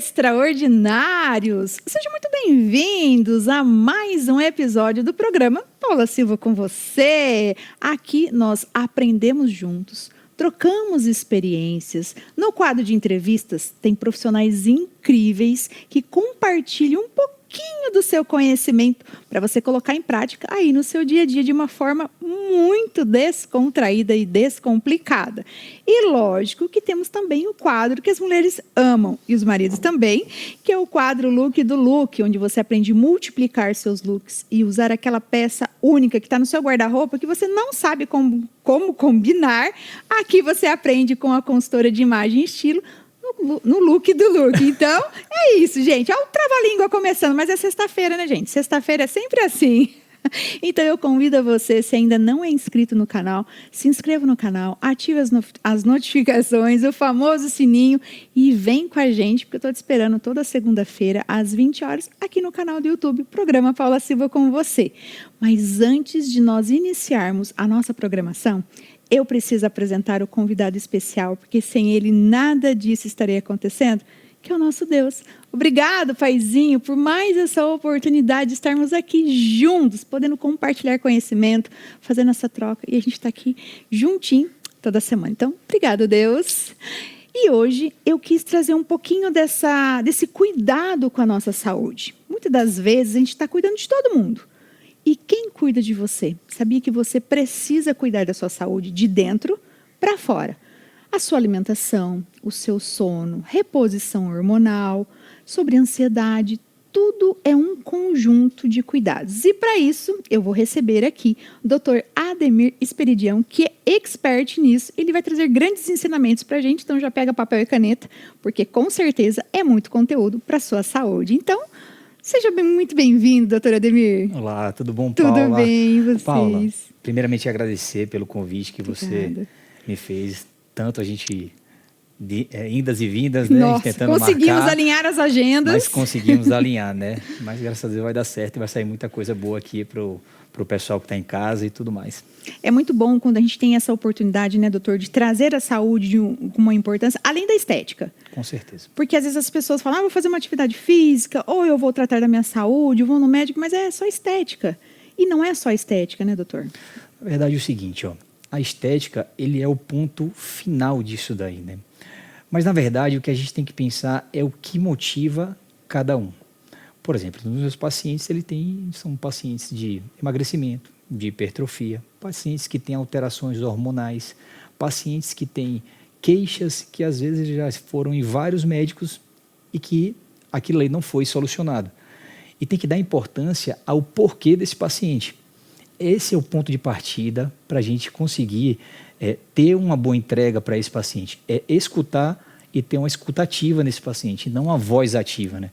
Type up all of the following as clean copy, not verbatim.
extraordinários! Sejam muito bem-vindos a mais um episódio do programa Paula Silva com você. Aqui nós aprendemos juntos, trocamos experiências. No quadro de entrevistas tem profissionais incríveis que compartilham um pouquinho do seu conhecimento para você colocar em prática aí no seu dia a dia de uma forma muito descontraída e descomplicada. E lógico que temos também o quadro que as mulheres amam e os maridos também, que é o quadro Look do Look, onde você aprende a multiplicar seus looks e usar aquela peça única que está no seu guarda-roupa que você não sabe como combinar. Aqui você aprende com a consultora de imagem e estilo no look do look. Então, é isso, gente. Olha o trava-língua começando, mas é sexta-feira, né, gente? Sexta-feira é sempre assim. Então, eu convido você, se ainda não é inscrito no canal, se inscreva no canal, ative as notificações, o famoso sininho e vem com a gente, porque eu estou te esperando toda segunda-feira, às 20 horas, aqui no canal do YouTube, Programa Paula Silva com você. Mas antes de nós iniciarmos a nossa programação, eu preciso apresentar o convidado especial, porque sem ele nada disso estaria acontecendo, que é o nosso Deus. Obrigado, Paizinho, por mais essa oportunidade de estarmos aqui juntos, podendo compartilhar conhecimento, fazendo essa troca, e a gente está aqui juntinho toda semana. Então, obrigado, Deus. E hoje eu quis trazer um pouquinho desse cuidado com a nossa saúde. Muitas das vezes a gente está cuidando de todo mundo. E quem cuida de você? Sabia que você precisa cuidar da sua saúde de dentro para fora? A sua alimentação, o seu sono, reposição hormonal, sobre ansiedade, tudo é um conjunto de cuidados. E para isso, eu vou receber aqui o Dr. Ademir Esperidião, que é expert nisso. Ele vai trazer grandes ensinamentos para a gente, então já pega papel e caneta, porque com certeza é muito conteúdo para a sua saúde. Então, seja muito bem-vindo, doutor Ademir. Olá, tudo bom, Paula? Tudo bem, vocês? Paula, primeiramente agradecer pelo convite que você me fez. Tanto a gente, indas e vindas, né? Nossa, tentando conseguimos marcar, alinhar as agendas. Mas conseguimos alinhar, né? Mas graças a Deus vai dar certo e vai sair muita coisa boa aqui pro pessoal que está em casa e tudo mais. É muito bom quando a gente tem essa oportunidade, né, doutor, de trazer a saúde com uma importância, além da estética. Com certeza. Porque às vezes as pessoas falam, vou fazer uma atividade física, ou eu vou tratar da minha saúde, eu vou no médico, mas é só estética. E não é só estética, né, doutor? Na verdade é o seguinte, ó, a estética, ele é o ponto final disso daí, né? Mas, na verdade, o que a gente tem que pensar é o que motiva cada um. Por exemplo, nos meus pacientes, são pacientes de emagrecimento, de hipertrofia, pacientes que têm alterações hormonais, pacientes que têm queixas que, às vezes, já foram em vários médicos e que aquilo aí não foi solucionado. E tem que dar importância ao porquê desse paciente. Esse é o ponto de partida para a gente conseguir ter uma boa entrega para esse paciente. É escutar e ter uma escutativa nesse paciente, não uma voz ativa, né?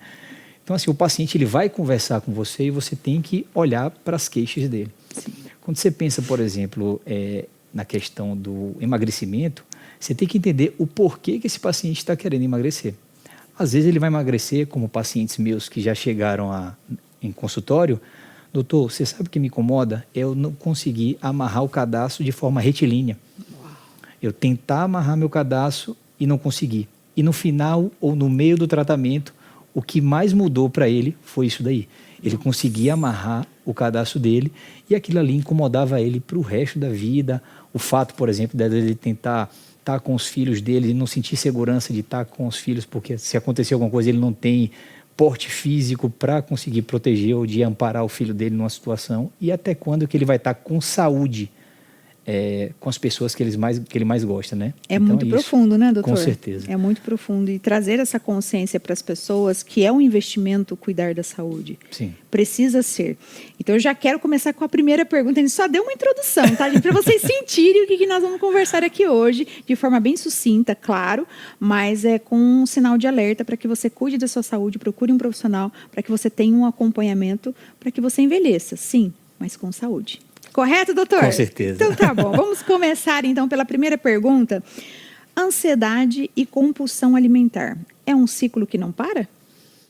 Então, assim, o paciente ele vai conversar com você e você tem que olhar para as queixas dele. Sim. Quando você pensa, por exemplo, na questão do emagrecimento, você tem que entender o porquê que esse paciente está querendo emagrecer. Às vezes ele vai emagrecer, como pacientes meus que já chegaram em consultório, doutor, você sabe o que me incomoda? Eu não conseguir amarrar o cadarço de forma retilínea. Uau. Eu tentar amarrar meu cadarço e não conseguir. E no final ou no meio do tratamento, o que mais mudou para ele foi isso daí. Ele conseguia amarrar o cadarço dele e aquilo ali incomodava ele para o resto da vida. O fato, por exemplo, dele tentar estar com os filhos dele e não sentir segurança de estar com os filhos, porque se acontecer alguma coisa ele não tem porte físico para conseguir proteger ou de amparar o filho dele numa situação, e até quando que ele vai estar com saúde com as pessoas que ele mais gosta, né? É então, muito profundo, né, doutor? Com certeza. É muito profundo. E trazer essa consciência para as pessoas que é um investimento cuidar da saúde. Sim. Precisa ser. Então, eu já quero começar com a primeira pergunta. A gente só deu uma introdução, tá, gente? Para vocês sentirem o que nós vamos conversar aqui hoje, de forma bem sucinta, claro, mas com um sinal de alerta para que você cuide da sua saúde, procure um profissional, para que você tenha um acompanhamento, para que você envelheça, sim, mas com saúde. Correto, doutor? Com certeza. Então tá bom. Vamos começar então pela primeira pergunta. Ansiedade e compulsão alimentar é um ciclo que não para?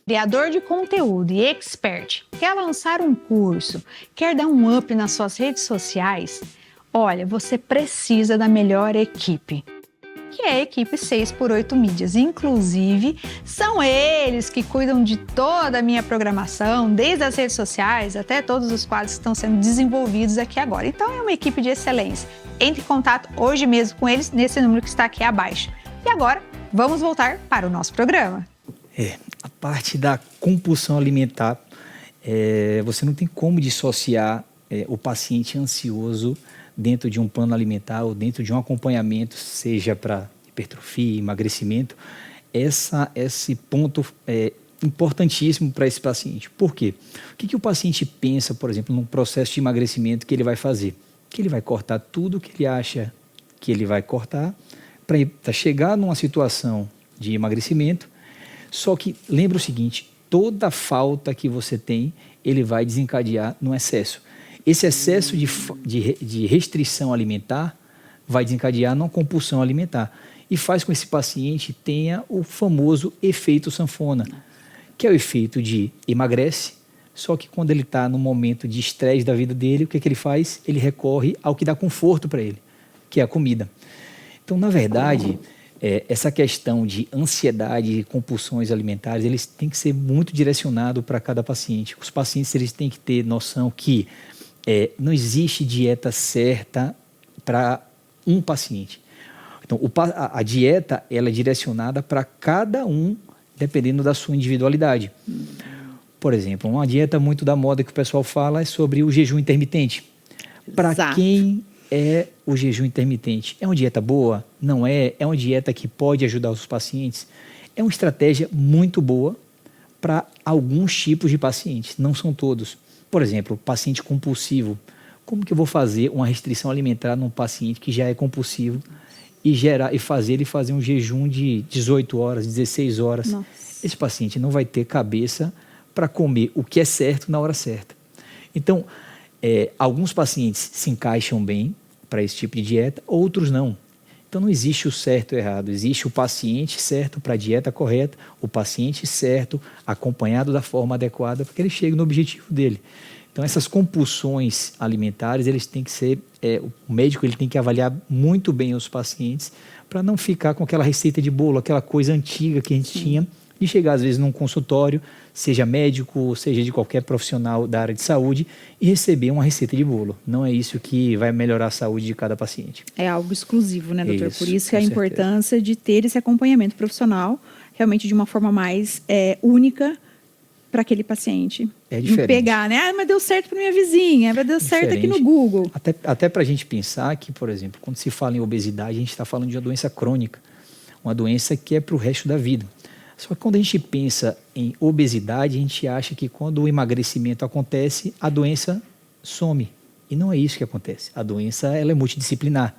Criador de conteúdo e expert, quer lançar um curso, quer dar um up nas suas redes sociais? Olha, você precisa da melhor equipe. que é a equipe 6x8 Mídias. Inclusive, são eles que cuidam de toda a minha programação, desde as redes sociais até todos os quadros que estão sendo desenvolvidos aqui agora. Então, é uma equipe de excelência. Entre em contato hoje mesmo com eles nesse número que está aqui abaixo. E agora, vamos voltar para o nosso programa. A parte da compulsão alimentar, você não tem como dissociar o paciente ansioso dentro de um plano alimentar ou dentro de um acompanhamento, seja para hipertrofia, emagrecimento. Esse ponto é importantíssimo para esse paciente. Por quê? O que o paciente pensa, por exemplo, num processo de emagrecimento que ele vai fazer? Que ele vai cortar tudo que ele acha que ele vai cortar para chegar numa situação de emagrecimento. Só que lembra o seguinte, toda falta que você tem, ele vai desencadear no excesso. Esse excesso de restrição alimentar vai desencadear numa compulsão alimentar e faz com que esse paciente tenha o famoso efeito sanfona, que é o efeito de emagrece, só que quando ele está no momento de estresse da vida dele, o que ele faz? Ele recorre ao que dá conforto para ele, que é a comida. Então, na verdade, essa questão de ansiedade e compulsões alimentares, eles têm que ser muito direcionados para cada paciente. Os pacientes eles têm que ter noção que não existe dieta certa para um paciente. Então, a dieta ela é direcionada para cada um, dependendo da sua individualidade. Por exemplo, uma dieta muito da moda que o pessoal fala é sobre o jejum intermitente. Para quem é o jejum intermitente? É uma dieta boa? Não é? É uma dieta que pode ajudar os pacientes? É uma estratégia muito boa para alguns tipos de pacientes, não são todos. Por exemplo, paciente compulsivo. Como que eu vou fazer uma restrição alimentar num paciente que já é compulsivo e fazer ele fazer um jejum de 18 horas, 16 horas? Nossa. Esse paciente não vai ter cabeça para comer o que é certo na hora certa. Então, alguns pacientes se encaixam bem para esse tipo de dieta, outros não. Então, não existe o certo e o errado. Existe o paciente certo para a dieta correta, o paciente certo, acompanhado da forma adequada, para que ele chegue no objetivo dele. Então, essas compulsões alimentares, eles têm que ser... o médico ele tem que avaliar muito bem os pacientes para não ficar com aquela receita de bolo, aquela coisa antiga que a gente tinha, de chegar, às vezes, num consultório, seja médico, seja de qualquer profissional da área de saúde, e receber uma receita de bolo. Não é isso que vai melhorar a saúde de cada paciente. É algo exclusivo, né, doutor? Por isso que a importância de ter esse acompanhamento profissional, realmente de uma forma mais única para aquele paciente. É diferente. Não pegar, né? Mas deu certo para minha vizinha, mas deu certo aqui no Google. Até para a gente pensar que, por exemplo, quando se fala em obesidade, a gente está falando de uma doença crônica, uma doença que é para o resto da vida. Só que quando a gente pensa em obesidade, a gente acha que quando o emagrecimento acontece, a doença some. E não é isso que acontece. A doença ela é multidisciplinar.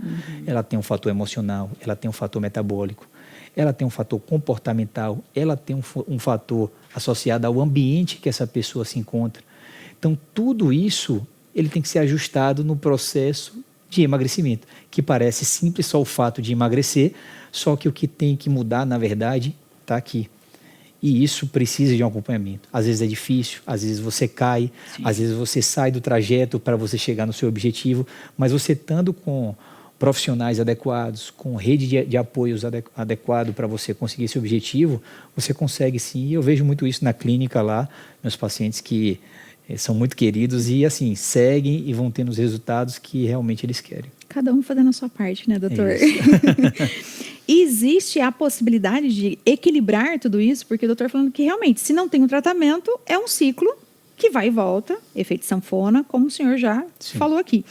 Ela tem um fator emocional, ela tem um fator metabólico, ela tem um fator comportamental, ela tem um fator associado ao ambiente que essa pessoa se encontra. Então, tudo isso ele tem que ser ajustado no processo de emagrecimento, que parece simples só o fato de emagrecer, só que o que tem que mudar, na verdade, está aqui. E isso precisa de um acompanhamento. Às vezes é difícil, às vezes você cai, às vezes você sai do trajeto para você chegar no seu objetivo, mas você estando com profissionais adequados, com rede de apoios adequado para você conseguir esse objetivo, você consegue sim. E eu vejo muito isso na clínica lá, meus pacientes que são muito queridos e assim, seguem e vão tendo os resultados que realmente eles querem. Cada um fazendo a sua parte, né, doutor? Existe a possibilidade de equilibrar tudo isso? Porque o doutor falando que realmente, se não tem um tratamento, é um ciclo que vai e volta, efeito sanfona, como o senhor já falou aqui.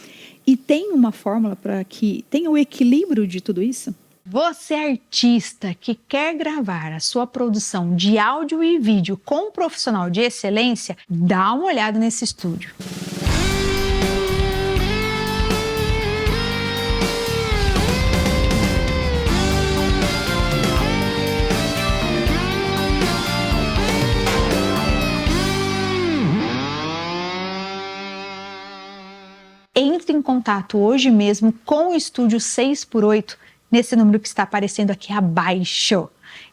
E tem uma fórmula para que tenha o equilíbrio de tudo isso? Você, artista que quer gravar a sua produção de áudio e vídeo com um profissional de excelência, dá uma olhada nesse estúdio. Entre em contato hoje mesmo com o estúdio 6x8, nesse número que está aparecendo aqui abaixo.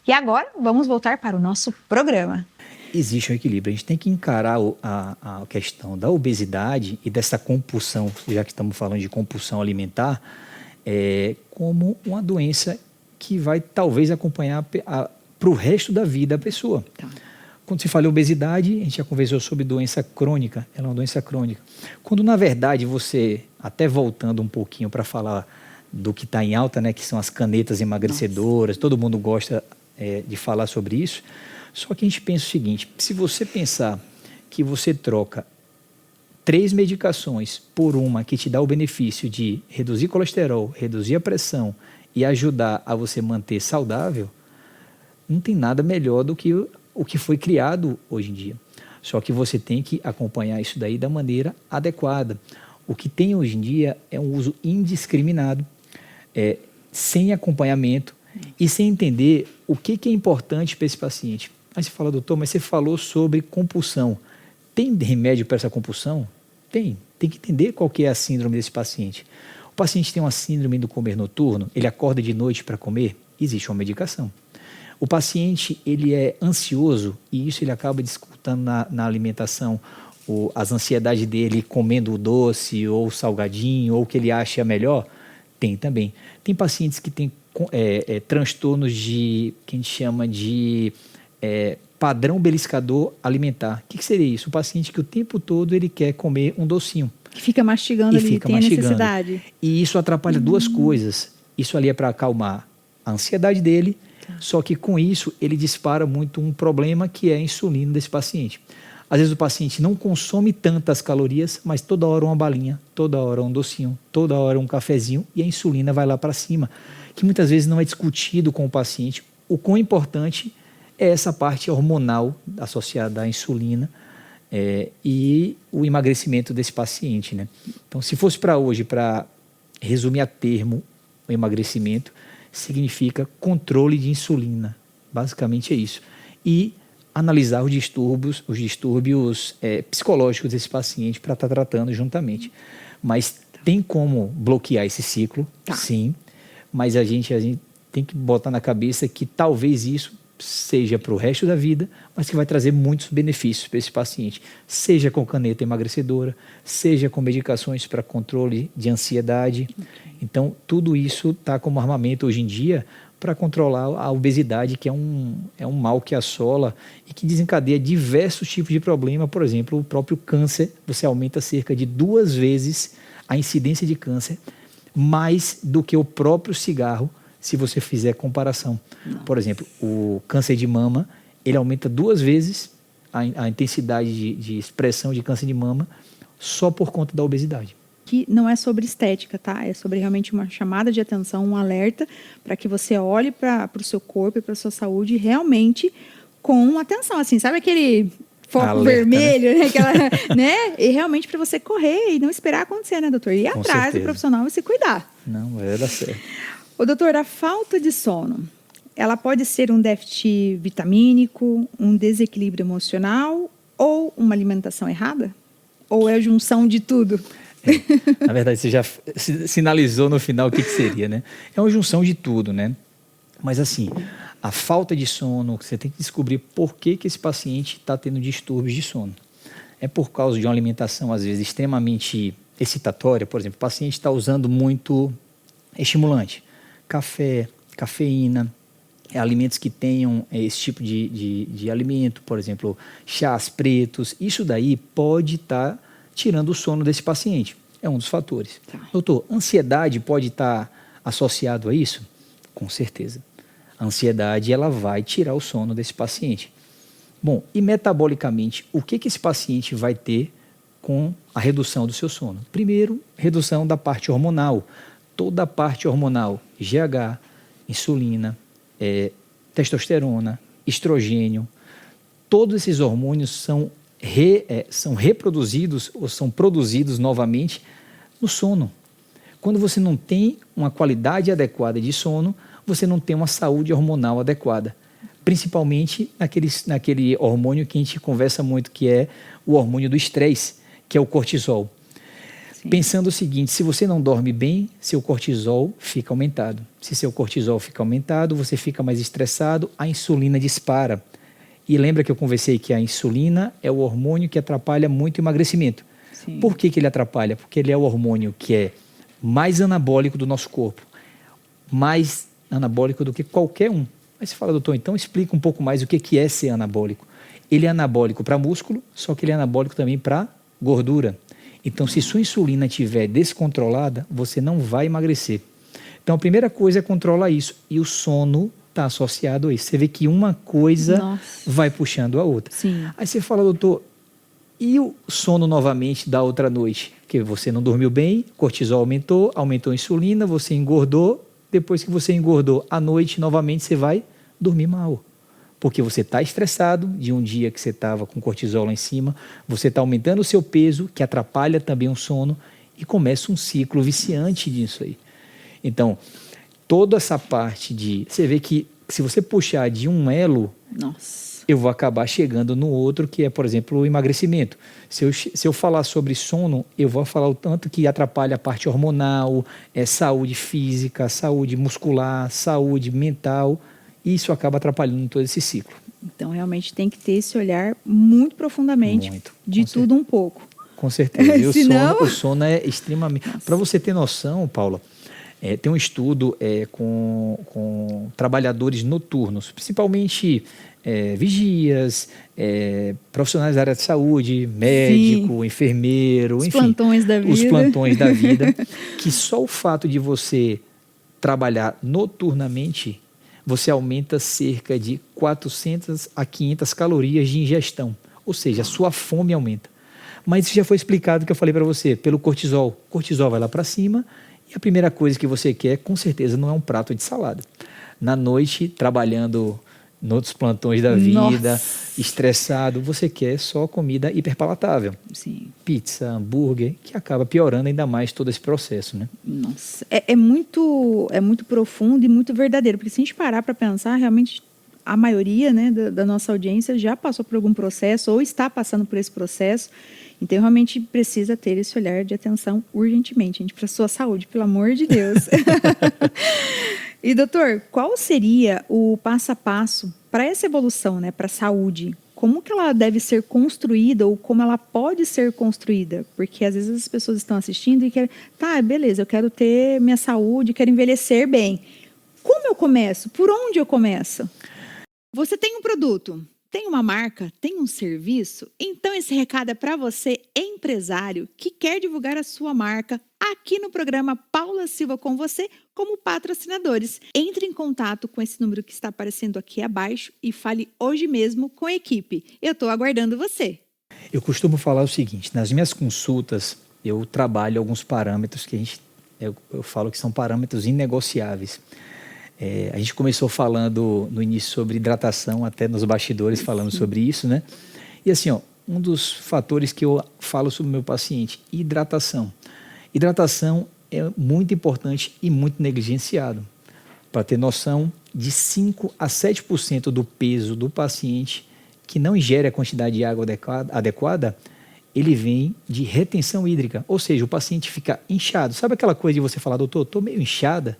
E agora, vamos voltar para o nosso programa. Existe um equilíbrio. A gente tem que encarar a questão da obesidade e dessa compulsão, já que estamos falando de compulsão alimentar, como uma doença que vai talvez acompanhar para o resto da vida a pessoa. Tá. Quando se fala em obesidade, a gente já conversou sobre doença crônica, ela é uma doença crônica. Quando, na verdade, você, até voltando um pouquinho para falar do que está em alta, né, que são as canetas emagrecedoras, todo mundo gosta de falar sobre isso, só que a gente pensa o seguinte, se você pensar que você troca 3 medicações por uma que te dá o benefício de reduzir colesterol, reduzir a pressão e ajudar a você manter saudável, não tem nada melhor do que o que foi criado hoje em dia. Só que você tem que acompanhar isso daí da maneira adequada. O que tem hoje em dia é um uso indiscriminado, sem acompanhamento e sem entender o que é importante para esse paciente. Aí você fala, doutor, mas você falou sobre compulsão. Tem remédio para essa compulsão? Tem. Tem que entender qual que é a síndrome desse paciente. O paciente tem uma síndrome do comer noturno, ele acorda de noite para comer, existe uma medicação. O paciente, ele é ansioso e isso ele acaba dificultando na alimentação, as ansiedades dele comendo o doce ou o salgadinho ou o que ele acha melhor, tem também. Tem pacientes que têm transtornos que a gente chama de padrão beliscador alimentar. O que seria isso? O paciente que o tempo todo ele quer comer um docinho. Que fica mastigando ali, tem a necessidade. E isso atrapalha 2 coisas. Isso ali é para acalmar a ansiedade dele, só que com isso ele dispara muito um problema que é a insulina desse paciente. Às vezes o paciente não consome tantas calorias, mas toda hora uma balinha, toda hora um docinho, toda hora um cafezinho e a insulina vai lá para cima, que muitas vezes não é discutido com o paciente. O quão importante é essa parte hormonal associada à insulina e o emagrecimento desse paciente, né? Então, se fosse para hoje, para resumir a termo, o emagrecimento significa controle de insulina, basicamente é isso. E analisar os distúrbios psicológicos desse paciente para estar tratando juntamente. Mas tem como bloquear esse ciclo, sim, mas a gente tem que botar na cabeça que talvez isso seja para o resto da vida, mas que vai trazer muitos benefícios para esse paciente, seja com caneta emagrecedora, seja com medicações para controle de ansiedade. Então, tudo isso está como armamento hoje em dia para controlar a obesidade, que é um mal que assola e que desencadeia diversos tipos de problema. Por exemplo, o próprio câncer, você aumenta cerca de 2 vezes a incidência de câncer, mais do que o próprio cigarro, se você fizer comparação. Por exemplo, o câncer de mama, ele aumenta 2 vezes a intensidade de expressão de câncer de mama só por conta da obesidade. Que não é sobre estética, tá? É sobre realmente uma chamada de atenção, um alerta para que você olhe para o seu corpo e para a sua saúde realmente com atenção, assim, sabe aquele foco alerta, vermelho, né? Né? E realmente para você correr e não esperar acontecer, né, doutor? Ir atrás do profissional e se cuidar. Não, vai dar certo. Ô, doutor, a falta de sono, ela pode ser um déficit vitamínico, um desequilíbrio emocional ou uma alimentação errada? Ou é a junção de tudo? Na verdade, você já sinalizou no final o que seria, né? É uma junção de tudo, né? Mas assim, a falta de sono, você tem que descobrir por que esse paciente está tendo distúrbios de sono. É por causa de uma alimentação, às vezes, extremamente excitatória. Por exemplo, o paciente está usando muito estimulante. Café, cafeína, alimentos que tenham esse tipo de alimento, por exemplo, chás pretos. Isso daí pode estar tirando o sono desse paciente. É um dos fatores. Doutor, ansiedade pode estar associado a isso? Com certeza. A ansiedade, ela vai tirar o sono desse paciente. Bom, e metabolicamente, o que esse paciente vai ter com a redução do seu sono? Primeiro, redução da parte hormonal. Toda a parte hormonal, GH, insulina, testosterona, estrogênio, todos esses hormônios são reproduzidos ou são produzidos novamente no sono. Quando você não tem uma qualidade adequada de sono, você não tem uma saúde hormonal adequada. Principalmente naquele hormônio que a gente conversa muito, que é o hormônio do estresse, que é o cortisol. Sim. Pensando o seguinte, se você não dorme bem, seu cortisol fica aumentado. Se seu cortisol fica aumentado, você fica mais estressado, a insulina dispara. E lembra que eu conversei que a insulina é o hormônio que atrapalha muito o emagrecimento. Sim. Por que ele atrapalha? Porque ele é o hormônio que é mais anabólico do nosso corpo, mais anabólico do que qualquer um. Aí você fala, doutor, então explica um pouco mais o que é ser anabólico. Ele é anabólico para músculo, só que ele é anabólico também para gordura. Então, se sua insulina estiver descontrolada, você não vai emagrecer. Então, a primeira coisa é controlar isso. E o sono está associado a isso. Você vê que uma coisa vai puxando a outra. Sim. Aí você fala, doutor, e o sono novamente da outra noite? Porque você não dormiu bem, cortisol aumentou a insulina, você engordou. Depois que você engordou, à noite, novamente, você vai dormir mal. Porque você está estressado de um dia que você estava com cortisol lá em cima, você está aumentando o seu peso, que atrapalha também o sono, e começa um ciclo viciante disso aí. Então, toda essa parte de... Você vê que se você puxar de um elo, eu vou acabar chegando no outro, que é, por exemplo, o emagrecimento. Se eu falar sobre sono, eu vou falar o tanto que atrapalha a parte hormonal, saúde física, saúde muscular, saúde mental. E isso acaba atrapalhando todo esse ciclo. Então, realmente tem que ter esse olhar muito profundamente, de tudo um pouco. Com certeza. E o sono é extremamente... Para você ter noção, Paula, tem um estudo com trabalhadores noturnos, principalmente vigias, profissionais da área de saúde, médico, enfermeiro, enfim. Os plantões da vida. Que só o fato de você trabalhar noturnamente, você aumenta cerca de 400 a 500 calorias de ingestão. Ou seja, a sua fome aumenta. Mas isso já foi explicado, que eu falei para você, pelo cortisol. O cortisol vai lá para cima e a primeira coisa que você quer, com certeza, não é um prato de salada. Na noite, trabalhando nos plantões da vida, estressado, você quer só comida hiperpalatável. Sim. Pizza, hambúrguer, que acaba piorando ainda mais todo esse processo, né? Nossa, é muito profundo e muito verdadeiro, porque se a gente parar para pensar, realmente a maioria, né, da nossa audiência já passou por algum processo ou está passando por esse processo, então realmente precisa ter esse olhar de atenção urgentemente, gente, para a sua saúde, pelo amor de Deus. E, doutor, qual seria o passo a passo para essa evolução, né, para a saúde? Como que ela deve ser construída ou como ela pode ser construída? Porque às vezes as pessoas estão assistindo e querem, tá, beleza, eu quero ter minha saúde, quero envelhecer bem. Como eu começo? Por onde eu começo? Você tem um produto, tem uma marca, tem um serviço? Então esse recado é para você, empresário, que quer divulgar a sua marca aqui no programa Paula Silva com você como patrocinadores. Entre em contato com esse número que está aparecendo aqui abaixo e fale hoje mesmo com a equipe. Eu estou aguardando você. Eu costumo falar o seguinte, nas minhas consultas eu trabalho alguns parâmetros que eu falo que são parâmetros inegociáveis. A gente começou falando no início sobre hidratação, até nos bastidores falando sobre isso, né? E assim, um dos fatores que eu falo sobre o meu paciente, hidratação. Hidratação é muito importante e muito negligenciado. Para ter noção, de 5 a 7% do peso do paciente que não ingere a quantidade de água adequada, ele vem de retenção hídrica. Ou seja, o paciente fica inchado. Sabe aquela coisa de você falar, doutor, estou meio inchada?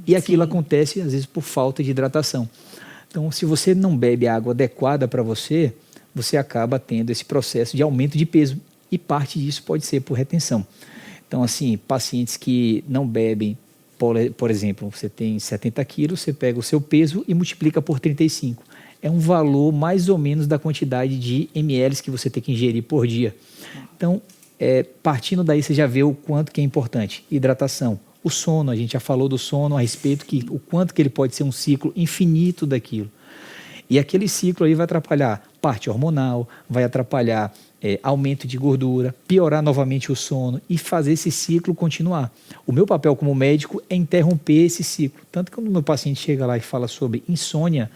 E aquilo acontece, às vezes, por falta de hidratação. Então, se você não bebe a água adequada para você, você acaba tendo esse processo de aumento de peso. E parte disso pode ser por retenção. Então, assim, pacientes que não bebem, por exemplo, você tem 70 quilos, você pega o seu peso e multiplica por 35. É um valor mais ou menos da quantidade de ml que você tem que ingerir por dia. Então, partindo daí, você já vê o quanto que é importante. Hidratação. O sono, a gente já falou do sono a respeito o quanto que ele pode ser um ciclo infinito daquilo. E aquele ciclo aí vai atrapalhar parte hormonal, vai atrapalhar aumento de gordura, piorar novamente o sono e fazer esse ciclo continuar. O meu papel como médico é interromper esse ciclo. Tanto que quando o meu paciente chega lá e fala sobre insônia,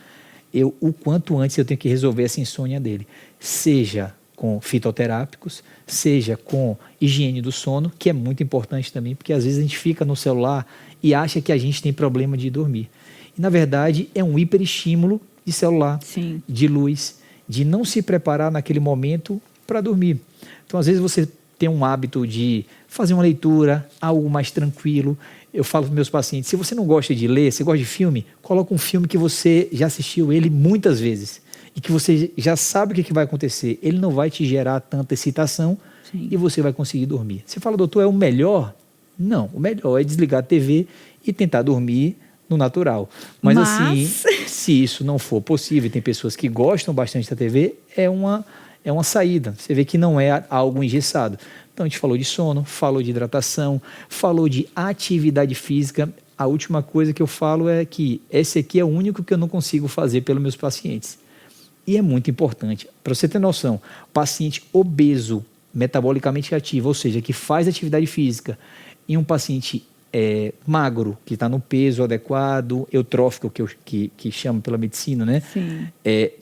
o quanto antes eu tenho que resolver essa insônia dele. Seja com fitoterápicos, seja com higiene do sono, que é muito importante também, porque às vezes a gente fica no celular e acha que a gente tem problema de dormir. E, na verdade, é um hiperestímulo de celular, de luz, de não se preparar naquele momento para dormir. Então, às vezes, você tem um hábito de fazer uma leitura, algo mais tranquilo. Eu falo para meus pacientes, se você não gosta de ler, você gosta de filme, coloca um filme que você já assistiu ele muitas vezes e que você já sabe o que vai acontecer. Ele não vai te gerar tanta excitação e você vai conseguir dormir. Você fala, doutor, é o melhor? Não, o melhor é desligar a TV e tentar dormir no natural. Mas assim, se isso não for possível, e tem pessoas que gostam bastante da TV, é uma saída. Você vê que não é algo engessado. Então a gente falou de sono, falou de hidratação, falou de atividade física. A última coisa que eu falo é que esse aqui é o único que eu não consigo fazer pelos meus pacientes. E é muito importante. Para você ter noção, paciente obeso, metabolicamente ativo, ou seja, que faz atividade física, e um paciente magro, que está no peso adequado, eutrófico, que chama pela medicina, né? Sim.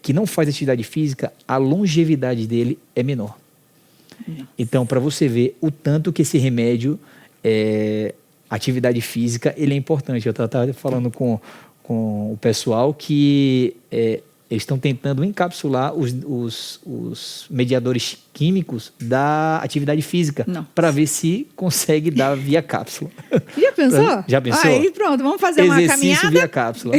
Que não faz atividade física, a longevidade dele é menor. Nossa. Então, para você ver o tanto que esse remédio, atividade física, ele é importante. Eu estava falando com o pessoal que eles estão tentando encapsular os mediadores químicos da atividade física para ver se consegue dar via cápsula. Já pensou? Já pensou? Aí pronto, vamos fazer uma caminhada. Exercício via cápsula.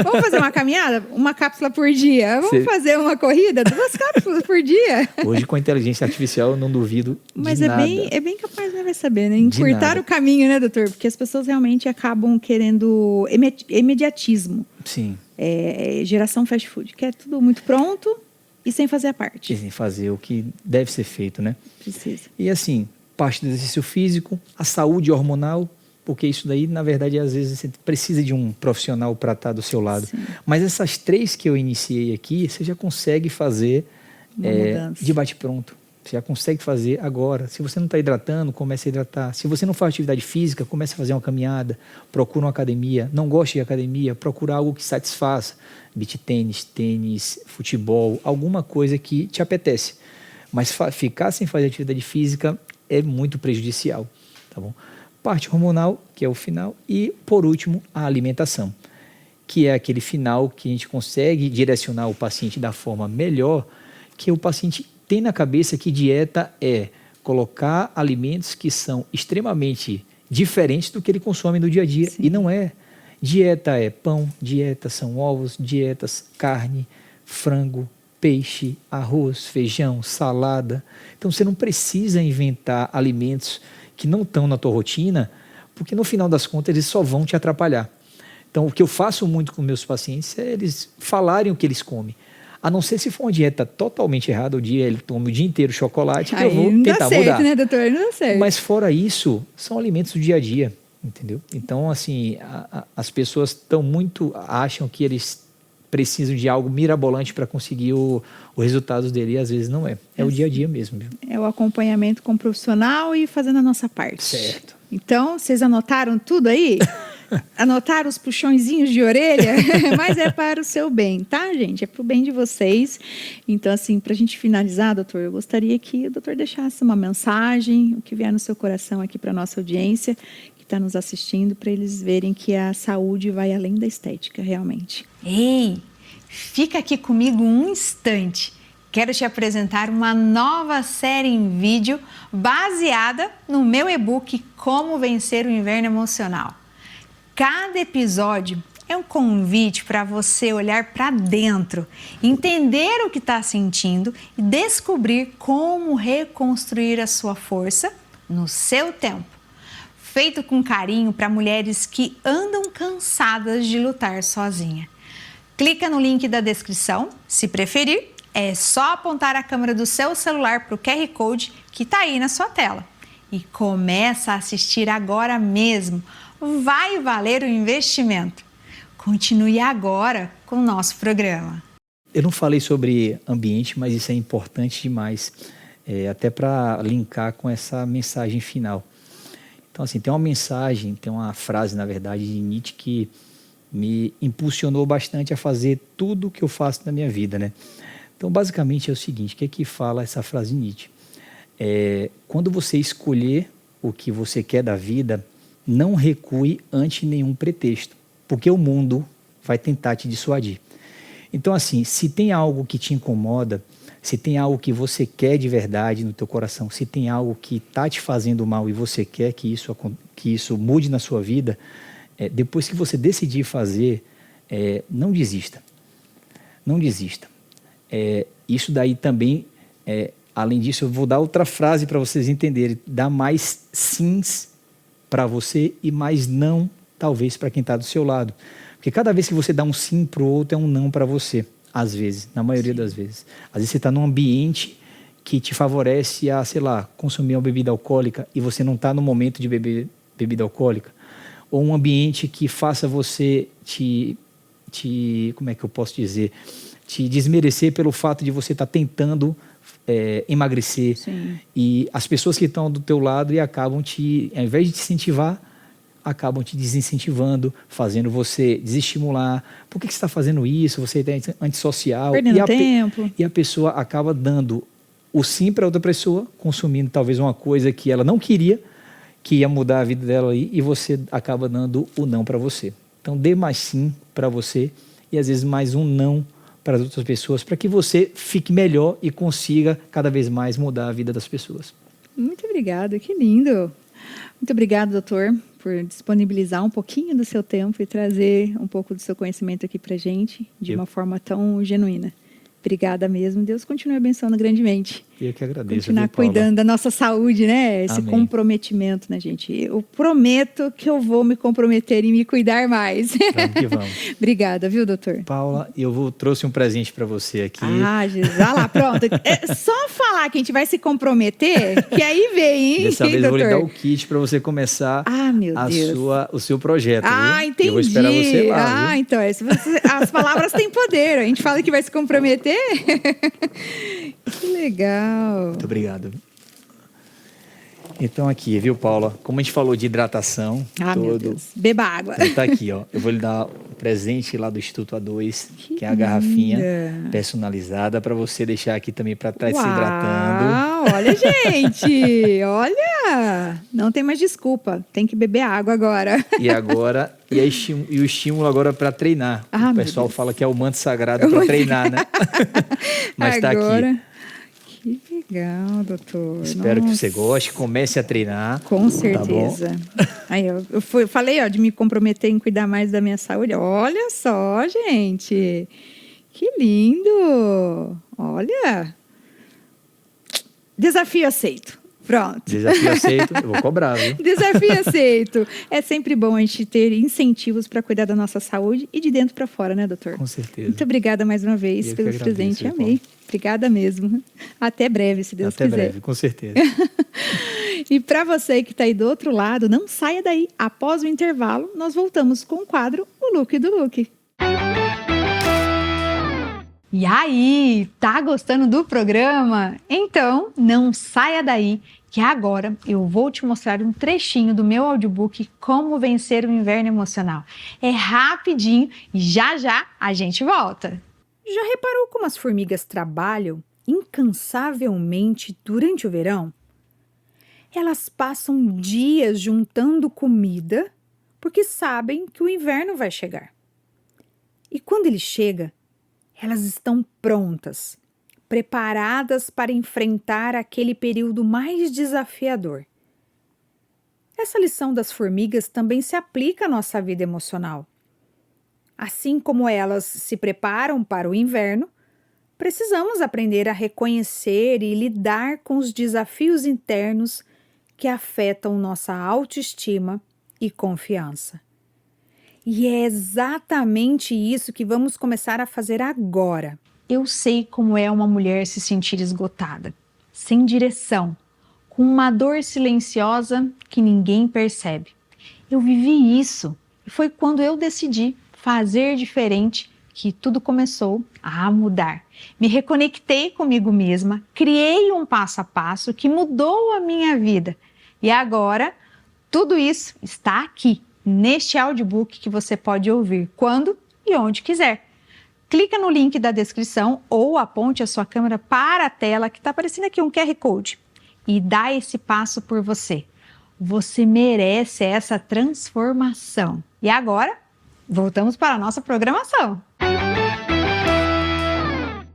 Vamos fazer uma caminhada? Uma cápsula por dia. Vamos fazer uma corrida? 2 cápsulas por dia. Hoje, com a inteligência artificial, eu não duvido Mas de nada. É bem capaz, né? Vai saber, né? Encurtar o caminho, né, doutor? Porque as pessoas realmente acabam querendo imediatismo. Sim. Geração fast food, que é tudo muito pronto e sem fazer a parte. E sem fazer o que deve ser feito, né? Precisa. E assim, parte do exercício físico, a saúde hormonal, porque isso daí, na verdade, às vezes você precisa de um profissional para estar do seu lado. Sim. Mas essas 3 que eu iniciei aqui, você já consegue fazer de bate-pronto. Você já consegue fazer agora. Se você não está hidratando, comece a hidratar. Se você não faz atividade física, comece a fazer uma caminhada. Procura uma academia. Não gosta de academia, procura algo que satisfaça. Beach tênis, futebol, alguma coisa que te apetece. Mas ficar sem fazer atividade física é muito prejudicial. Tá bom? Parte hormonal, que é o final. E, por último, a alimentação, que é aquele final que a gente consegue direcionar o paciente da forma melhor, que o paciente tem na cabeça que dieta é colocar alimentos que são extremamente diferentes do que ele consome no dia a dia. Sim. E não é. Dieta é pão, dieta são ovos, dietas carne, frango, peixe, arroz, feijão, salada. Então você não precisa inventar alimentos que não estão na tua rotina, porque no final das contas eles só vão te atrapalhar. Então o que eu faço muito com meus pacientes é eles falarem o que eles comem. A não ser se for uma dieta totalmente errada, ele toma o dia inteiro chocolate, que eu vou tentar mudar. Né, doutor? Não dá certo. Mas fora isso, são alimentos do dia a dia, entendeu? Então, assim, as pessoas acham que eles precisam de algo mirabolante para conseguir o resultado dele, e às vezes não é. É o dia a dia mesmo. Viu? É o acompanhamento com o profissional e fazendo a nossa parte. Certo. Então, vocês anotaram tudo aí? Anotaram os puxõezinhos de orelha? Mas é para o seu bem, tá, gente? É para o bem de vocês. Então, assim, para a gente finalizar, doutor, eu gostaria que o doutor deixasse uma mensagem, o que vier no seu coração aqui para a nossa audiência, que está nos assistindo, para eles verem que a saúde vai além da estética, realmente. Ei, fica aqui comigo um instante. Quero te apresentar uma nova série em vídeo baseada no meu e-book Como Vencer o Inverno Emocional. Cada episódio é um convite para você olhar para dentro, entender o que está sentindo e descobrir como reconstruir a sua força no seu tempo. Feito com carinho para mulheres que andam cansadas de lutar sozinha. Clica no link da descrição, se preferir, é só apontar a câmera do seu celular para o QR Code que está aí na sua tela. E começa a assistir agora mesmo. Vai valer o investimento. Continue agora com o nosso programa. Eu não falei sobre ambiente, mas isso é importante demais, até para linkar com essa mensagem final. Então, assim, tem uma frase, na verdade, de Nietzsche que me impulsionou bastante a fazer tudo o que eu faço na minha vida, né? Então, basicamente é o seguinte, o que é que fala essa frase de Nietzsche? Quando você escolher o que você quer da vida, não recue ante nenhum pretexto, porque o mundo vai tentar te dissuadir. Então, assim, se tem algo que te incomoda, se tem algo que você quer de verdade no teu coração, se tem algo que está te fazendo mal e você quer que isso mude na sua vida, depois que você decidir fazer, não desista. Não desista. Isso daí também, além disso, eu vou dar outra frase para vocês entenderem. Dá mais sims para você e mais não talvez para quem está do seu lado. Porque cada vez que você dá um sim para o outro, é um não para você, às vezes, na maioria das vezes. Às vezes você está num ambiente que te favorece a, sei lá, consumir uma bebida alcoólica e você não está no momento de beber bebida alcoólica. Ou um ambiente que faça você como é que eu posso dizer, te desmerecer pelo fato de você estar tentando emagrecer. Sim. E as pessoas que estão do teu lado e acabam ao invés de te incentivar, acabam te desincentivando, fazendo você desestimular. Por que você está fazendo isso? Você é antissocial. Perdendo tempo. E a pessoa acaba dando o sim para outra pessoa, consumindo talvez uma coisa que ela não queria, que ia mudar a vida dela aí, e você acaba dando o não para você. Então, dê mais sim para você e às vezes mais um não para as outras pessoas, para que você fique melhor e consiga cada vez mais mudar a vida das pessoas. Muito obrigada, que lindo. Muito obrigada, doutor, por disponibilizar um pouquinho do seu tempo e trazer um pouco do seu conhecimento aqui para a gente de uma forma tão genuína. Obrigada mesmo. Deus continue abençoando grandemente. Eu que agradeço. Continuar cuidando da nossa saúde, né? Esse Amém. Comprometimento, né, gente? Eu prometo que eu vou me comprometer e me cuidar mais. Vamos que vamos. Obrigada, viu, doutor? Paula, trouxe um presente para você aqui. Ah, Jesus. Ah lá, pronto. É só falar que a gente vai se comprometer, que aí vem, hein? Dessa vez doutor? eu vou lhe dar o kit para você começar Deus. o seu projeto. Viu? Entendi. Eu vou esperar você lá. Viu? Então, as palavras têm poder. A gente fala que vai se comprometer. Que legal. Muito obrigado. Então aqui, viu, Paula? Como a gente falou de hidratação, meu Deus. Beba água. Então tá aqui, ó. Eu vou lhe dar um presente lá do Instituto A2, que é a garrafinha personalizada para você deixar aqui também para trás se hidratando. Olha, gente, olha, não tem mais desculpa, tem que beber água agora. E o estímulo agora para treinar. O pessoal fala que é o manto sagrado para treinar, né? Mas tá aqui. Que legal, doutor. Espero que você goste, comece a treinar. Com certeza. Tá bom? Aí eu falei, de me comprometer em cuidar mais da minha saúde. Olha só, gente. Que lindo. Olha. Desafio aceito. Pronto. Desafio aceito, eu vou cobrar, viu? Desafio aceito. É sempre bom a gente ter incentivos para cuidar da nossa saúde e de dentro para fora, né, doutor? Com certeza. Muito obrigada mais uma vez pelo presente. Amei. Obrigada mesmo. Até breve, se Deus quiser. Até breve, com certeza. E para você que está aí do outro lado, não saia daí. Após o intervalo, nós voltamos com o quadro O Look do Look. E aí, tá gostando do programa? Então, não saia daí, que agora eu vou te mostrar um trechinho do meu audiobook Como Vencer o Inverno Emocional. É rapidinho e já já a gente volta. Já reparou como as formigas trabalham incansavelmente durante o verão? Elas passam dias juntando comida porque sabem que o inverno vai chegar. E quando ele chega, elas estão prontas, preparadas para enfrentar aquele período mais desafiador. Essa lição das formigas também se aplica à nossa vida emocional. Assim como elas se preparam para o inverno, precisamos aprender a reconhecer e lidar com os desafios internos que afetam nossa autoestima e confiança. E é exatamente isso que vamos começar a fazer agora. Eu sei como é uma mulher se sentir esgotada, sem direção, com uma dor silenciosa que ninguém percebe. Eu vivi isso e foi quando eu decidi fazer diferente que tudo começou a mudar. Me reconectei comigo mesma, criei um passo a passo que mudou a minha vida. E agora, tudo isso está aqui, neste audiobook que você pode ouvir quando e onde quiser. Clica no link da descrição ou aponte a sua câmera para a tela que está aparecendo aqui um QR Code e dá esse passo por você. Você merece essa transformação. E agora, voltamos para a nossa programação.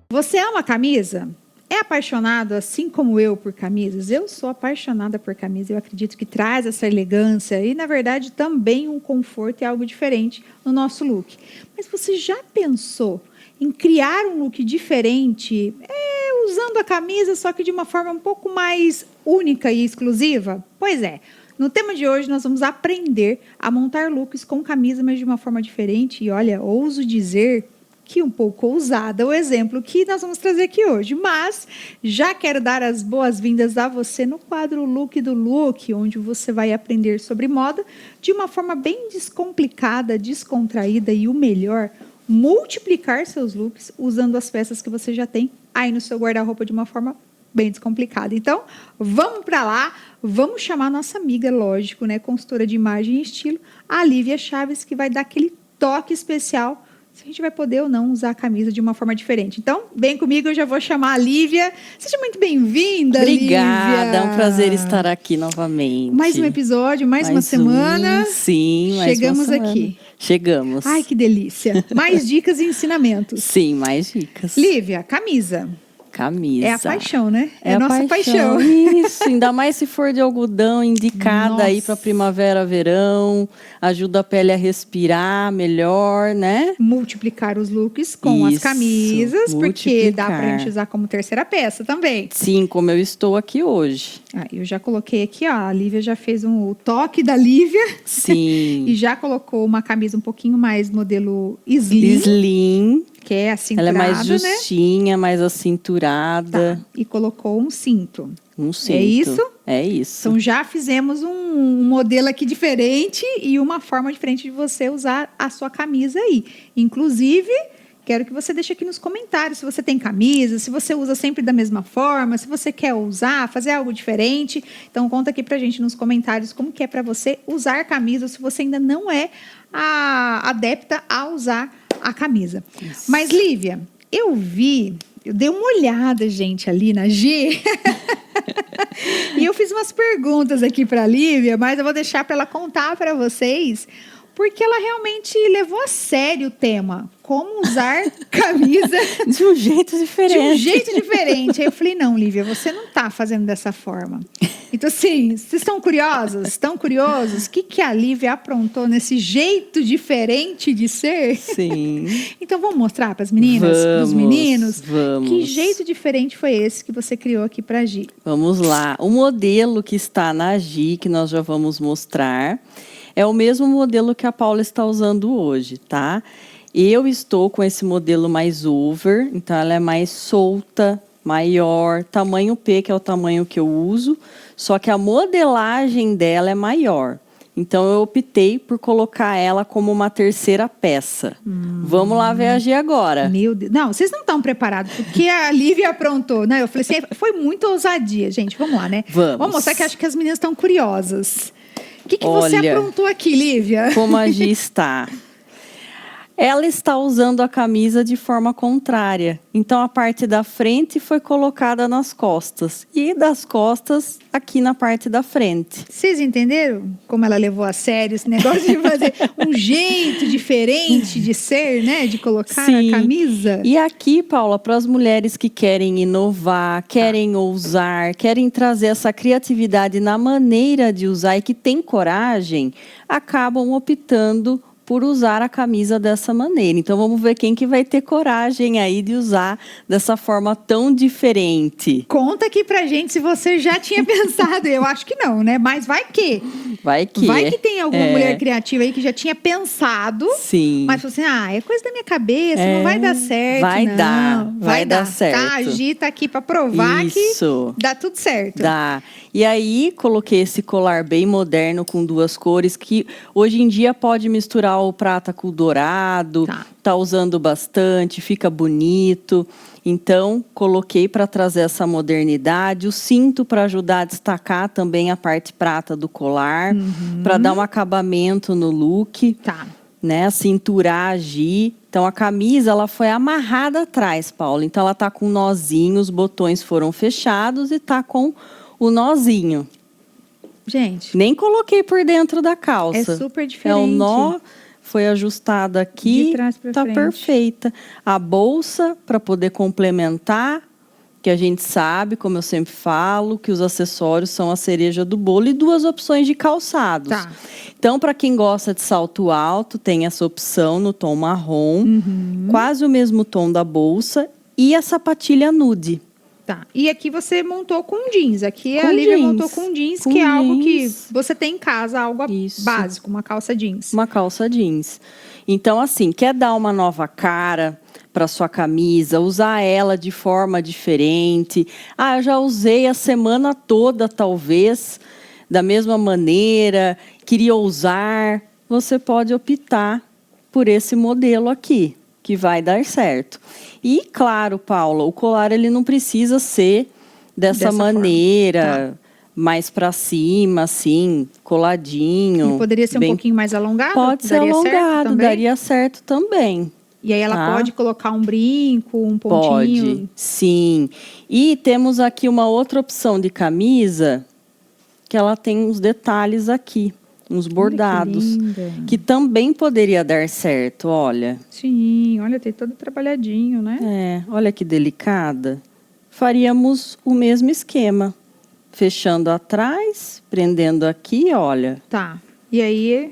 Você ama camisa? É apaixonado, assim como eu, por camisas? Eu sou apaixonada por camisas. Eu acredito que traz essa elegância e, na verdade, também um conforto e algo diferente no nosso look. Mas você já pensou em criar um look diferente, usando a camisa, só que de uma forma um pouco mais única e exclusiva? Pois é, No tema de hoje, nós vamos aprender a montar looks com camisa, mas de uma forma diferente. E olha, ouso dizer que um pouco ousada o exemplo que nós vamos trazer aqui hoje. Mas já quero dar as boas-vindas a você no quadro Look do Look, onde você vai aprender sobre moda de uma forma bem descomplicada, descontraída e o melhor, multiplicar seus looks usando as peças que você já tem aí no seu guarda-roupa de uma forma bem descomplicada. Então, vamos para lá, vamos chamar nossa amiga, lógico, né, consultora de imagem e estilo, a Lívia Chaves, que vai dar aquele toque especial se a gente vai poder ou não usar a camisa de uma forma diferente. Então, vem comigo, eu já vou chamar a Lívia. Seja muito bem-vinda, Obrigada, Lívia. É um prazer estar aqui novamente. Mais um episódio, mais uma semana. Sim, mais Chegamos uma semana. aqui. Chegamos. Ai, que delícia. Mais dicas e ensinamentos. Sim, mais dicas. Lívia, camisa. Camisa. É a paixão, né? É a a nossa paixão. Isso, ainda mais se for de algodão, indicada aí para primavera, verão, ajuda a pele a respirar melhor, né? Multiplicar os looks com as camisas, porque dá pra gente usar como terceira peça também. Sim, como eu estou aqui hoje. Eu já coloquei aqui, ó, a Lívia já fez o toque da Lívia. Sim. E já colocou uma camisa um pouquinho mais modelo slim. Slim. Que é a cinturada, ela é mais justinha, né? mais acinturada. Tá. E colocou um cinto. Um cinto. É isso? É isso. Então já fizemos um modelo aqui diferente e uma forma diferente de você usar a sua camisa aí. Inclusive, quero que você deixe aqui nos comentários se você tem camisa, se você usa sempre da mesma forma, se você quer usar, fazer algo diferente. Então conta aqui pra gente nos comentários como que é para você usar camisa, ou se você ainda não é adepta a usar a camisa. Isso. Mas, Lívia, eu dei uma olhada, gente, ali na G. E eu fiz umas perguntas aqui para a Lívia, mas eu vou deixar para ela contar para vocês, porque ela realmente levou a sério o tema. Como usar camisa de um jeito diferente. De um jeito diferente. Aí eu falei, não, Lívia, você não está fazendo dessa forma. Então, assim, vocês estão curiosos? Estão curiosos? O que a Lívia aprontou nesse jeito diferente de ser? Sim. Então, vamos mostrar para as meninas, para os meninos? Vamos. Que jeito diferente foi esse que você criou aqui para a Gi? Vamos lá. O modelo que está na Gi, que nós já vamos mostrar, é o mesmo modelo que a Paula está usando hoje, tá? Eu estou com esse modelo mais over, então ela é mais solta, maior, tamanho P, que é o tamanho que eu uso, só que a modelagem dela é maior. Então, eu optei por colocar ela como uma terceira peça. Vamos lá ver a G agora. Meu Deus. Não, vocês não estão preparados, porque a Lívia aprontou. Né? Eu falei assim, foi muito ousadia, gente. Vamos lá, né? Vamos mostrar que acho que as meninas estão curiosas. O que você aprontou aqui, Lívia? Como a Gi está. Ela está usando a camisa de forma contrária. Então, a parte da frente foi colocada nas costas. E das costas, aqui na parte da frente. Vocês entenderam como ela levou a sério esse negócio de fazer um jeito diferente de ser, né? De colocar a camisa? E aqui, Paula, para as mulheres que querem inovar, querem ousar, querem trazer essa criatividade na maneira de usar e que tem coragem, acabam optando por usar a camisa dessa maneira. Então, vamos ver quem que vai ter coragem aí de usar dessa forma tão diferente. Conta aqui pra gente se você já tinha pensado. Eu acho que não, né? Mas vai que. Vai que tem alguma mulher criativa aí que já tinha pensado. Sim. Mas falou assim, é coisa da minha cabeça, não vai dar certo. Vai dar certo. Tá, a Gi tá aqui pra provar que dá tudo certo. Dá. E aí, coloquei esse colar bem moderno com duas cores, que hoje em dia pode misturar o prata com o dourado, tá usando bastante, fica bonito. Então, coloquei para trazer essa modernidade, o cinto para ajudar a destacar também a parte prata do colar, para dar um acabamento no look. Né, a cinturagem. Então, a camisa ela foi amarrada atrás, Paula. Então, ela tá com um nozinho, os botões foram fechados e tá com o nozinho. Gente, nem coloquei por dentro da calça. É super diferente. É o nó, foi ajustado aqui, de trás pra frente. Perfeita. A bolsa, para poder complementar, que a gente sabe, como eu sempre falo, que os acessórios são a cereja do bolo, e duas opções de calçados. Então, para quem gosta de salto alto, tem essa opção no tom marrom, quase o mesmo tom da bolsa, e a sapatilha nude. Tá. E aqui você montou com jeans. Aqui Com a Lívia jeans. montou com jeans, Com que é algo que jeans. você tem em casa, algo Isso. básico, uma calça jeans. Uma calça jeans. Então, assim, quer dar uma nova cara para sua camisa, usar ela de forma diferente. Eu já usei a semana toda, talvez, da mesma maneira, queria usar. Você pode optar por esse modelo aqui, que vai dar certo. E, claro, Paula, o colar ele não precisa ser dessa maneira, mais para cima, assim, coladinho. Ele poderia ser um pouquinho mais alongado? Pode ser alongado, daria certo também. E aí ela pode colocar um brinco, um pontinho? Pode, sim. E temos aqui uma outra opção de camisa, que ela tem uns detalhes aqui, uns bordados, que também poderia dar certo, olha. Sim, olha, tem todo trabalhadinho, né? Olha que delicada. Faríamos o mesmo esquema, fechando atrás, prendendo aqui, olha. Tá, e aí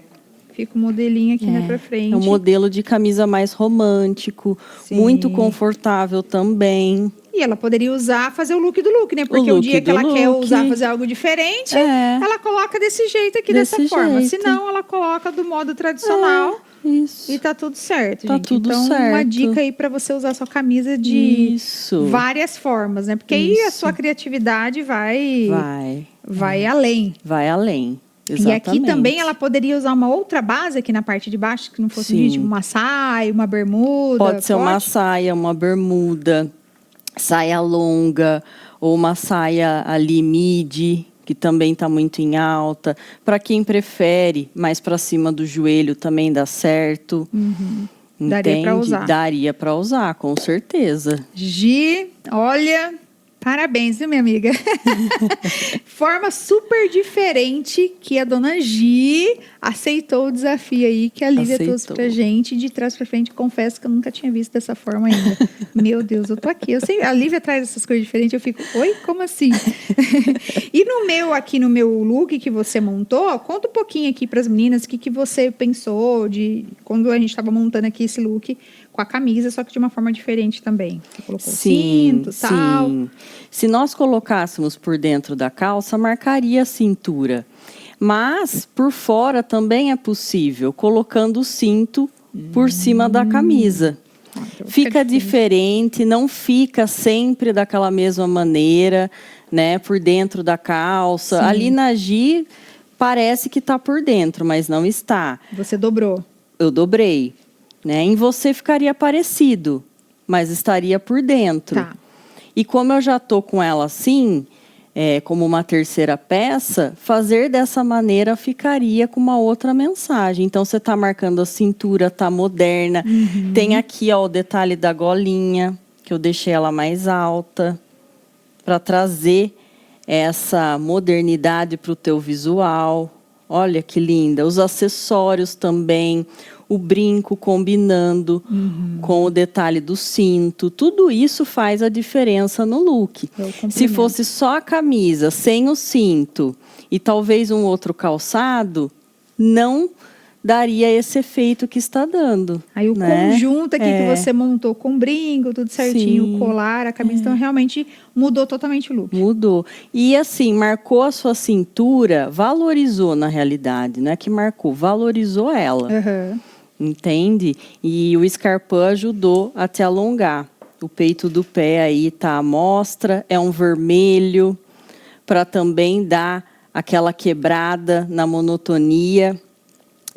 fica o modelinho aqui na pra frente. É um modelo de camisa mais romântico, muito confortável também. E ela poderia usar, fazer o look do look, né? Porque o dia que ela quer usar, fazer algo diferente, ela coloca desse jeito aqui, dessa forma. Senão, ela coloca do modo tradicional. Isso. E tá tudo certo, tá gente. Tudo então, certo. Uma dica aí para você usar sua camisa de várias formas, né? Porque aí a sua criatividade vai além. Vai além. Exatamente. E aqui também ela poderia usar uma outra base aqui na parte de baixo, que não fosse tipo uma saia, uma bermuda. Pode ser uma saia, uma bermuda, saia longa, ou uma saia ali midi, que também está muito em alta. Para quem prefere, mais para cima do joelho também dá certo. Daria para usar. Daria para usar, com certeza. Gi, olha, parabéns, viu, minha amiga? Forma super diferente que a dona Gi aceitou o desafio aí que a Lívia trouxe pra gente, de trás pra frente. Confesso que eu nunca tinha visto dessa forma ainda. Meu Deus, eu tô aqui. A Lívia traz essas coisas diferentes, eu fico, oi, como assim? E no meu look que você montou, conta um pouquinho aqui pras meninas o que você pensou de quando a gente tava montando aqui esse look com a camisa, só que de uma forma diferente também. Você colocou cinto, tal. Sim. Se nós colocássemos por dentro da calça, marcaria a cintura. Mas, por fora também é possível, colocando o cinto por cima da camisa. Então fica diferente, não fica sempre daquela mesma maneira, né? Por dentro da calça. Sim. Ali na Gi, parece que está por dentro, mas não está. Você dobrou? Eu dobrei. Né? Em você ficaria parecido, mas estaria por dentro. Tá. E como eu já estou com ela assim, como uma terceira peça, fazer dessa maneira ficaria com uma outra mensagem. Então, você está marcando a cintura, está moderna. Tem aqui o detalhe da golinha, que eu deixei ela mais alta, para trazer essa modernidade para o teu visual. Olha que linda. Os acessórios também. O brinco combinando com o detalhe do cinto. Tudo isso faz a diferença no look. Se fosse só a camisa, sem o cinto e talvez um outro calçado, não daria esse efeito que está dando. Aí o conjunto aqui que você montou com brinco, tudo certinho, o colar, a camisa, então realmente mudou totalmente o look. Mudou. E assim, marcou a sua cintura, valorizou na realidade, não é que marcou, valorizou ela. Entende? E o escarpão ajudou a te alongar. O peito do pé aí tá à mostra, é um vermelho, para também dar aquela quebrada na monotonia.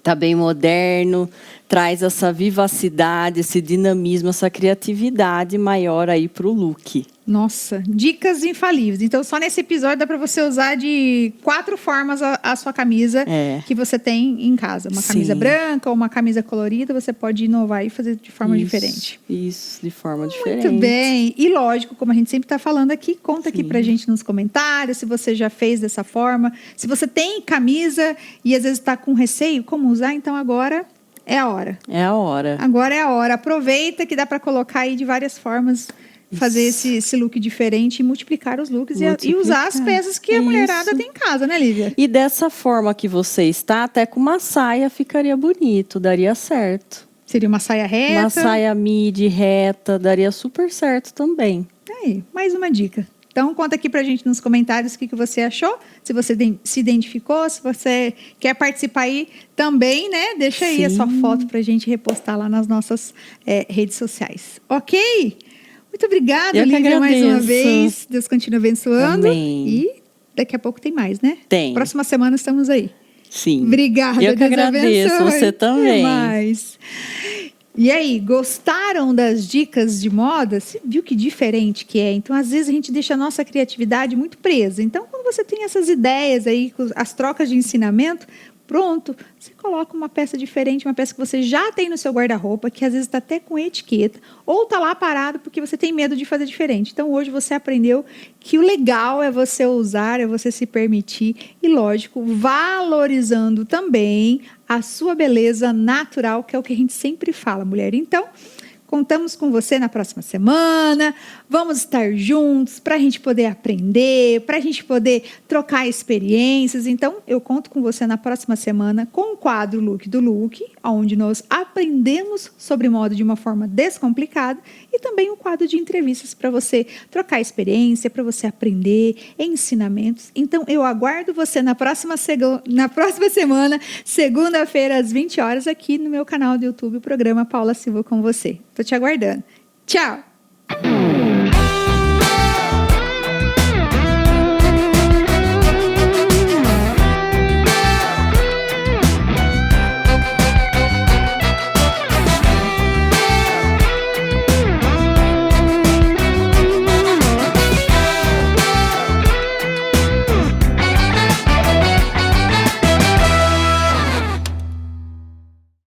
Tá bem moderno, traz essa vivacidade, esse dinamismo, essa criatividade maior aí pro look. Nossa, dicas infalíveis. Então, só nesse episódio dá para você usar de 4 formas a sua camisa que você tem em casa. Uma camisa branca ou uma camisa colorida, você pode inovar e fazer de forma diferente. Isso, de forma diferente. Muito bem. E lógico, como a gente sempre está falando aqui, conta aqui pra gente nos comentários se você já fez dessa forma. Se você tem camisa e às vezes está com receio, como usar, então agora é a hora. É a hora. Agora é a hora. Aproveita que dá para colocar aí de várias formas. Fazer esse look diferente e multiplicar os looks e usar as peças que a mulherada tem em casa, né, Lívia? E dessa forma que você está, até com uma saia ficaria bonito, daria certo. Seria uma saia reta? Uma saia midi reta, daria super certo também. Aí, mais uma dica. Então, conta aqui pra gente nos comentários o que você achou, se você se identificou, se você quer participar aí também, né? Deixa aí a sua foto pra gente repostar lá nas nossas redes sociais. Ok? Muito obrigada, Lívia, mais uma vez. Deus continue abençoando. Amém. E daqui a pouco tem mais, né? Tem. Próxima semana estamos aí. Sim. Obrigada, Eu que Deus agradeço, abençoe. você também. Até mais. E aí, gostaram das dicas de moda? Você viu que diferente que é? Então, às vezes, a gente deixa a nossa criatividade muito presa. Então, quando você tem essas ideias aí, as trocas de ensinamento, pronto, você coloca uma peça diferente, uma peça que você já tem no seu guarda-roupa, que às vezes está até com etiqueta, ou está lá parado porque você tem medo de fazer diferente. Então, hoje você aprendeu que o legal é você usar, é você se permitir e, lógico, valorizando também a sua beleza natural, que é o que a gente sempre fala, mulher. Então, contamos com você na próxima semana. Vamos estar juntos para a gente poder aprender, para a gente poder trocar experiências. Então, eu conto com você na próxima semana com o quadro Look do Look, onde nós aprendemos sobre moda de uma forma descomplicada, e também um quadro de entrevistas para você trocar experiência, para você aprender ensinamentos. Então, eu aguardo você na próxima semana, segunda-feira, às 20 horas, aqui no meu canal do YouTube, o programa Paula Silva com você. Estou te aguardando. Tchau!